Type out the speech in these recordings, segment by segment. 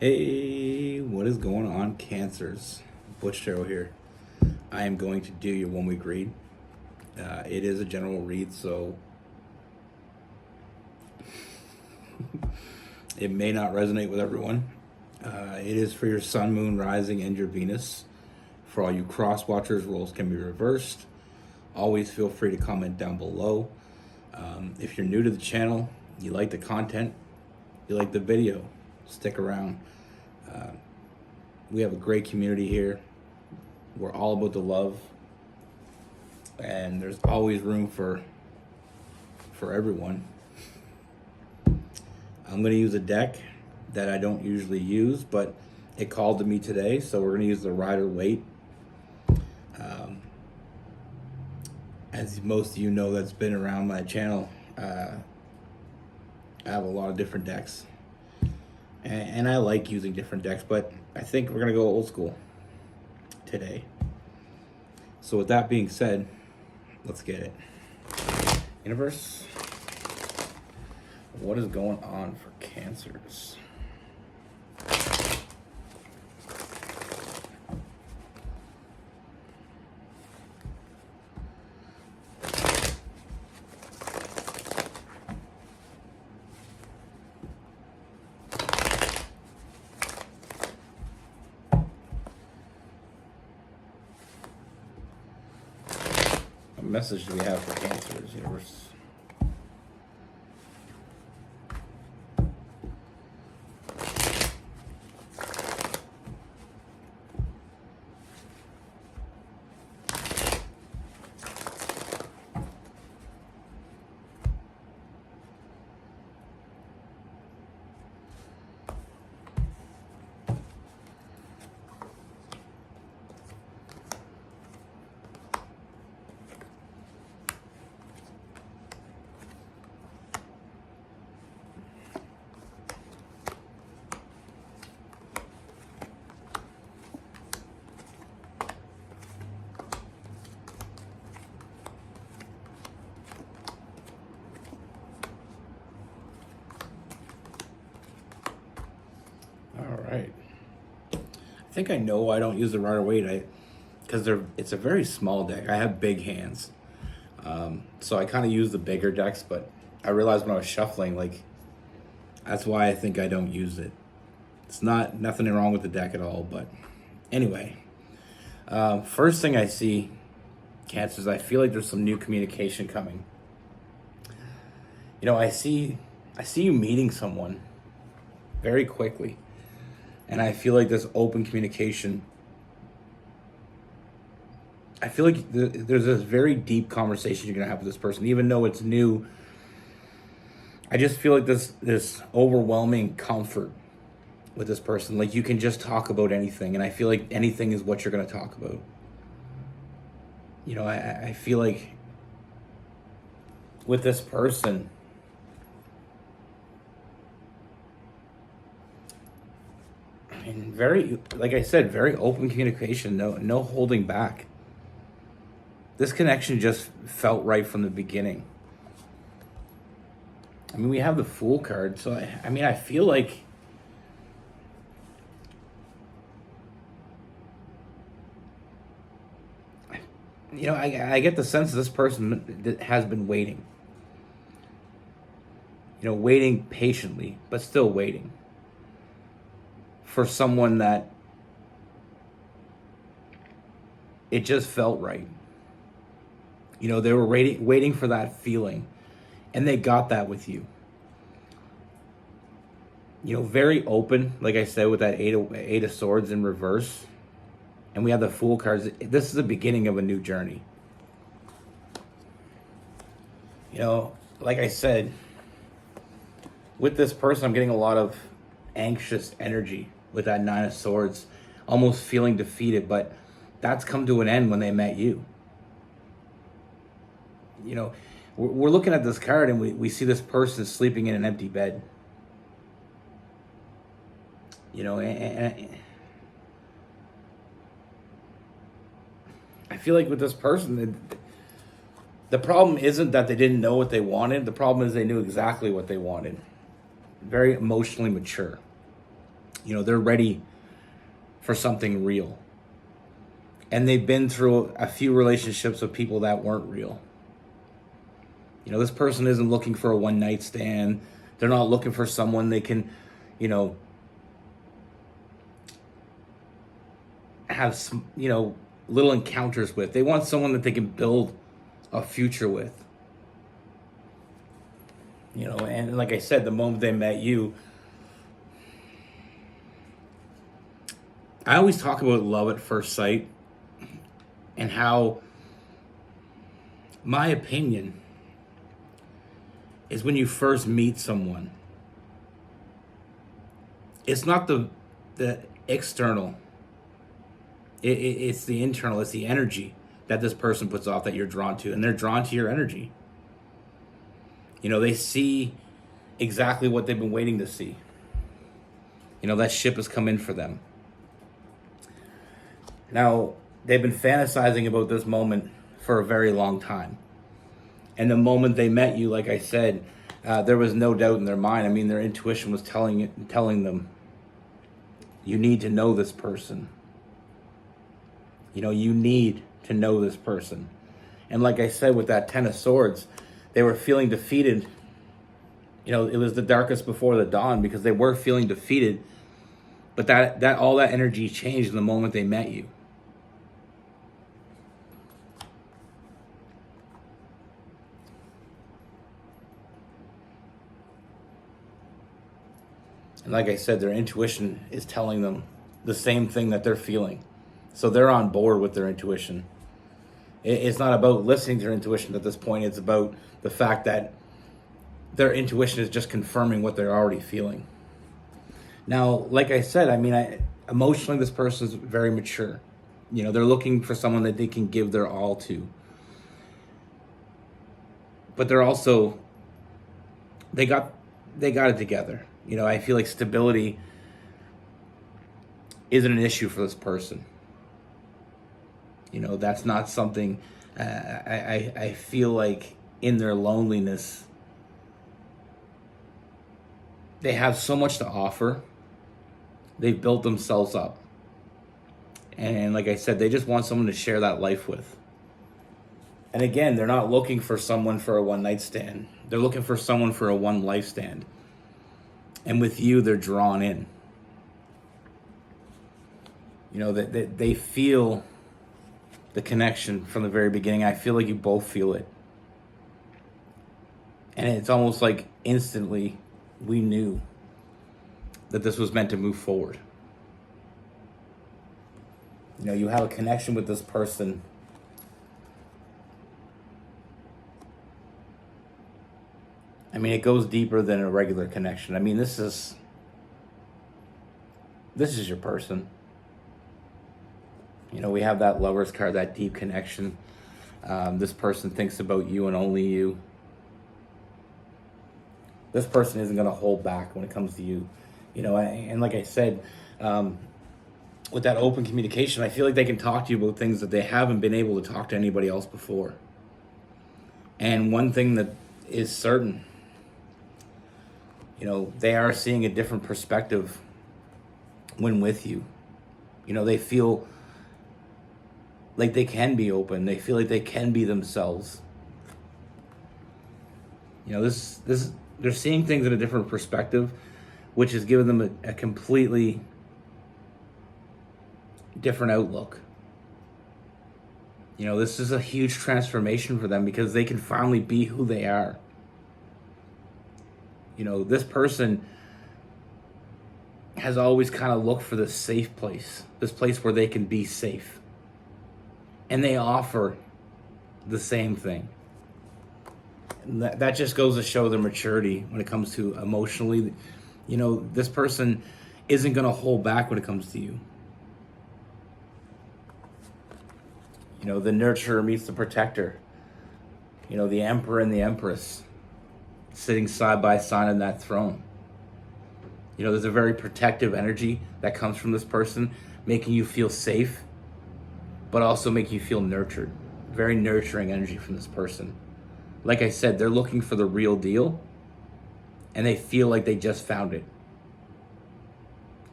Hey, what is going on, Cancers? Butch here. I am going to do your 1 week read. It is a general read, so it may not resonate with everyone. It is for your Sun, Moon, Rising, and your Venus. For all you cross watchers, roles can be reversed. Always feel free to comment down below. If you're new to the channel, you like the content, you like the video, stick around. We have a great community here. We're all about the love, and there's always room for everyone. I'm going to use a deck that I don't usually use, but it called to me today, so we're going to use the Rider-Waite. As most of you know that's been around my channel, I have a lot of different decks. And I like using different decks, but I think we're going to go old school today. So with that being said, let's get it. Universe, what is going on for Cancers? What message do we have for Cancers, universe? Right. I think I know why I don't use the Rider-Waite. Because it's a very small deck. I have big hands, so I kind of use the bigger decks. But I realized when I was shuffling, like, that's why I think I don't use it. It's nothing wrong with the deck at all. But anyway, first thing I see, Cancers, I feel like there's some new communication coming. You know, I see you meeting someone very quickly. And I feel like this open communication, I feel like there's this very deep conversation you're going to have with this person. Even though it's new, I just feel like this overwhelming comfort with this person. Like, you can just talk about anything. And I feel like anything is what you're going to talk about. You know, I feel like with this person, and very, like I said, very open communication, no holding back. This connection just felt right from the beginning. I mean, we have the Fool card, so I feel like I get the sense this person has been waiting. You know, waiting patiently, but still waiting for someone that it just felt right. You know, they were waiting for that feeling, and they got that with you. You know, very open, like I said, with that eight of Swords in reverse, and we have the Fool cards. This is the beginning of a new journey. You know, like I said, with this person, I'm getting a lot of anxious energy with that Nine of Swords, almost feeling defeated, but that's come to an end when they met you. You know, we're looking at this card and we see this person sleeping in an empty bed. You know, and I feel like with this person, the problem isn't that they didn't know what they wanted. The problem is they knew exactly what they wanted. Very emotionally mature. They're ready for something real. And they've been through a few relationships with people that weren't real. This person isn't looking for a one night stand. They're not looking for someone they can, have some, little encounters with. They want someone that they can build a future with. And like I said, the moment they met you, I always talk about love at first sight and how, my opinion, is when you first meet someone, it's not the external, it's the internal, it's the energy that this person puts off that you're drawn to, and they're drawn to your energy. They see exactly what they've been waiting to see. That ship has come in for them. Now, they've been fantasizing about this moment for a very long time. And the moment they met you, like I said, there was no doubt in their mind. I mean, their intuition was telling them, you need to know this person. You need to know this person. And like I said, with that Ten of Swords, they were feeling defeated. It was the darkest before the dawn because they were feeling defeated. But that all that energy changed the moment they met you. And like I said, their intuition is telling them the same thing that they're feeling. So they're on board with their intuition. It's not about listening to their intuition at this point. It's about the fact that their intuition is just confirming what they're already feeling. Now, like I said, emotionally, this person is very mature. They're looking for someone that they can give their all to. But they're also, they got it together. I feel like stability isn't an issue for this person. That's not something, I feel like in their loneliness, they have so much to offer. They've built themselves up. And like I said, they just want someone to share that life with. And again, they're not looking for someone for a one night stand. They're looking for someone for a one life stand. And with you, they're drawn in. That they feel the connection from the very beginning. I feel like you both feel it. And it's almost like instantly we knew that this was meant to move forward. You have a connection with this person. It goes deeper than a regular connection. This is your person. We have that Lover's card, that deep connection. This person thinks about you and only you. This person isn't going to hold back when it comes to you. And like I said, with that open communication, I feel like they can talk to you about things that they haven't been able to talk to anybody else before. And one thing that is certain, they are seeing a different perspective when with you. They feel like they can be open. They feel like they can be themselves. They're seeing things in a different perspective, which has given them a completely different outlook. This is a huge transformation for them because they can finally be who they are. This person has always kind of looked for this safe place, this place where they can be safe. And they offer the same thing. And that just goes to show their maturity when it comes to emotionally. This person isn't going to hold back when it comes to you. The nurturer meets the protector. The emperor and the empress sitting side by side on that throne. There's a very protective energy that comes from this person, making you feel safe, but also make you feel nurtured. Very nurturing energy from this person. Like I said, they're looking for the real deal, and they feel like they just found it.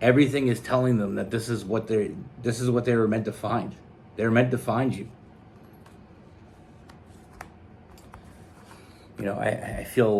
Everything is telling them that this is what they were meant to find. They're meant to find you. You know, I feel a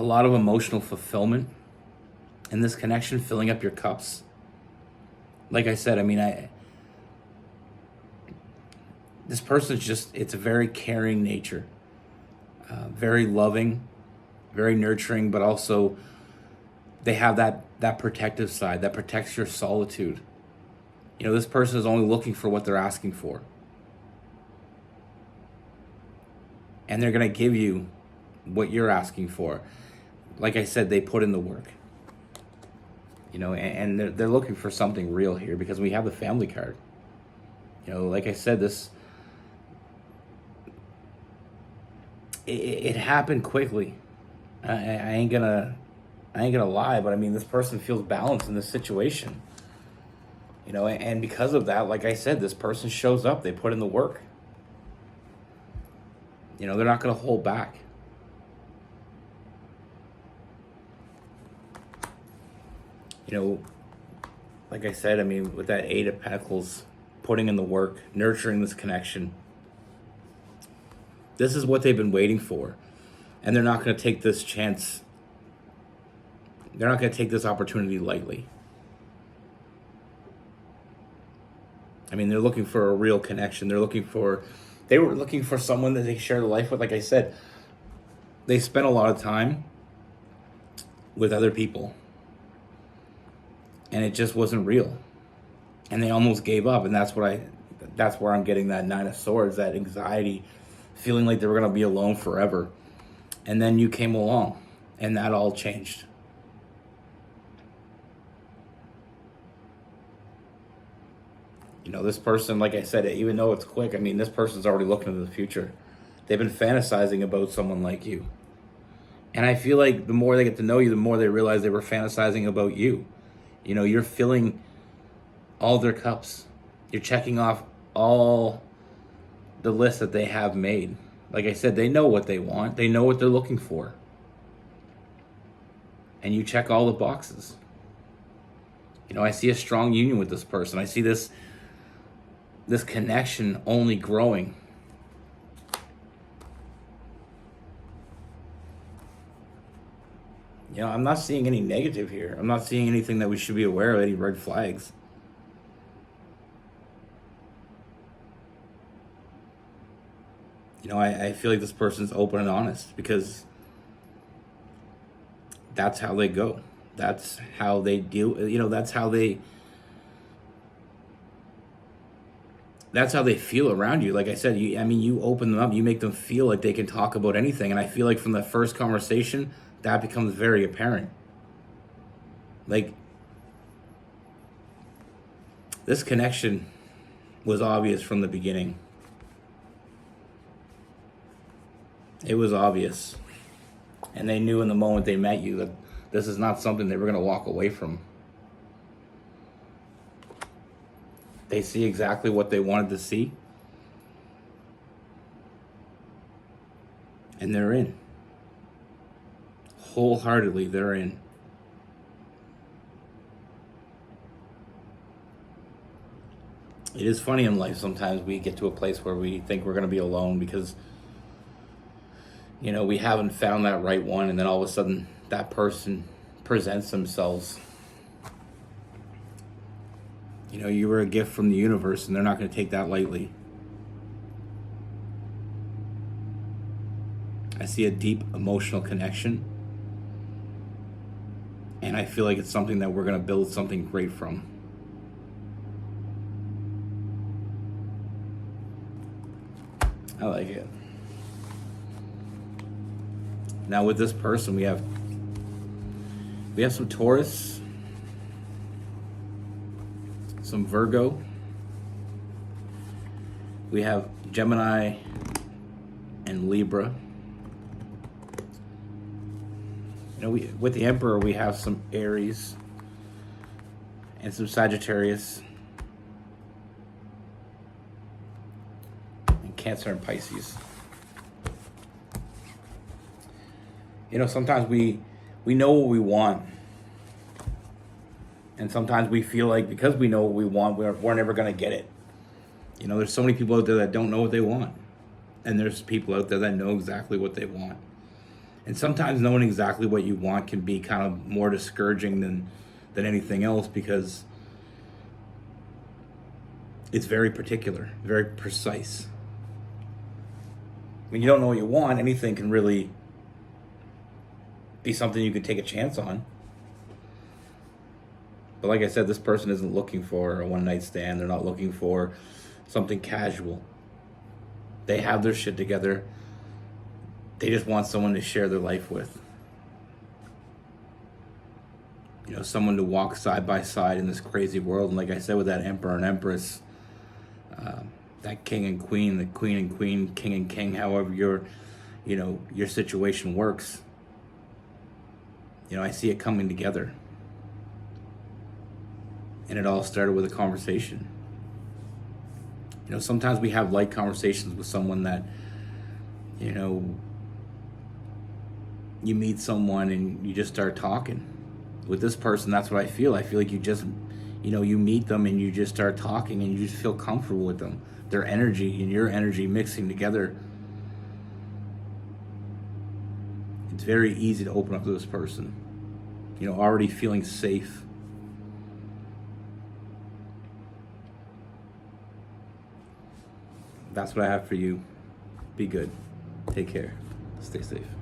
lot of emotional fulfillment in this connection, filling up your cups. Like I said, I mean, this person's just, it's a very caring nature, very loving, very nurturing, but also they have that protective side that protects your solitude. You know, this person is only looking for what they're asking for. And they're going to give you what you're asking for. Like I said, they put in the work. You know, and they're looking for something real here because we have the family card. You know, like I said, it happened quickly. I ain't gonna lie, but I mean, this person feels balanced in this situation. You know, and because of that, like I said, this person shows up. They put in the work. You know, they're not going to hold back. You know, like I said, I mean, with that Eight of Pentacles, putting in the work, nurturing this connection, this is what they've been waiting for. And they're not going to take this chance. They're not going to take this opportunity lightly. I mean, they're looking for a real connection. They were looking for someone that they share life with. Like I said, they spent a lot of time with other people. And it just wasn't real. And they almost gave up. And that's where I'm getting that Nine of Swords, that anxiety, feeling like they were going to be alone forever. And then you came along, and that all changed. You know, this person, like I said, even though it's quick, I mean, this person's already looking to the future. They've been fantasizing about someone like you. And I feel like the more they get to know you, the more they realize they were fantasizing about you. You know, you're filling all their cups. You're checking off all the lists that they have made. Like I said, they know what they want. They know what they're looking for. And you check all the boxes. You know, I see a strong union with this person. I see this connection only growing. You know, I'm not seeing any negative here. I'm not seeing anything that we should be aware of, any red flags. You know, I feel like this person's open and honest because that's how they go. That's how they deal. You know, that's how they feel around you. Like I said, you open them up, you make them feel like they can talk about anything. And I feel like from the first conversation, that becomes very apparent. Like, this connection was obvious from the beginning. It was obvious. And they knew in the moment they met you that this is not something they were going to walk away from. They see exactly what they wanted to see. And they're in. Wholeheartedly, they're in. It is funny in life, sometimes we get to a place where we think we're going to be alone because, you know, we haven't found that right one, and then all of a sudden that person presents themselves. You know, you were a gift from the universe, and they're not going to take that lightly. I see a deep emotional connection, and I feel like it's something that we're going to build something great from. I like it. Now with this person, we have some Taurus, some Virgo, we have Gemini and Libra. You know, with the Emperor, we have some Aries and some Sagittarius and Cancer and Pisces. You know, sometimes we know what we want, And sometimes we feel like because we know what we want, we're never going to get it. You know, there's so many people out there that don't know what they want. And there's people out there that know exactly what they want. And sometimes knowing exactly what you want can be kind of more discouraging than anything else, because it's very particular, very precise. When you don't know what you want, anything can really be something you could take a chance on. But like I said, this person isn't looking for a one-night stand. They're not looking for something casual. They have their shit together. They just want someone to share their life with. You know, someone to walk side by side in this crazy world. And like I said, with that emperor and empress, that king and queen, the queen and queen, king and king, however your situation works. You know, I see it coming together. And it all started with a conversation. You know, sometimes we have light conversations with someone that, you know, you meet someone and you just start talking. With this person, that's what I feel. I feel like you meet them and you just start talking and you just feel comfortable with them. Their energy and your energy mixing together. It's very easy to open up to this person. You know, already feeling safe. That's what I have for you. Be good. Take care. Stay safe.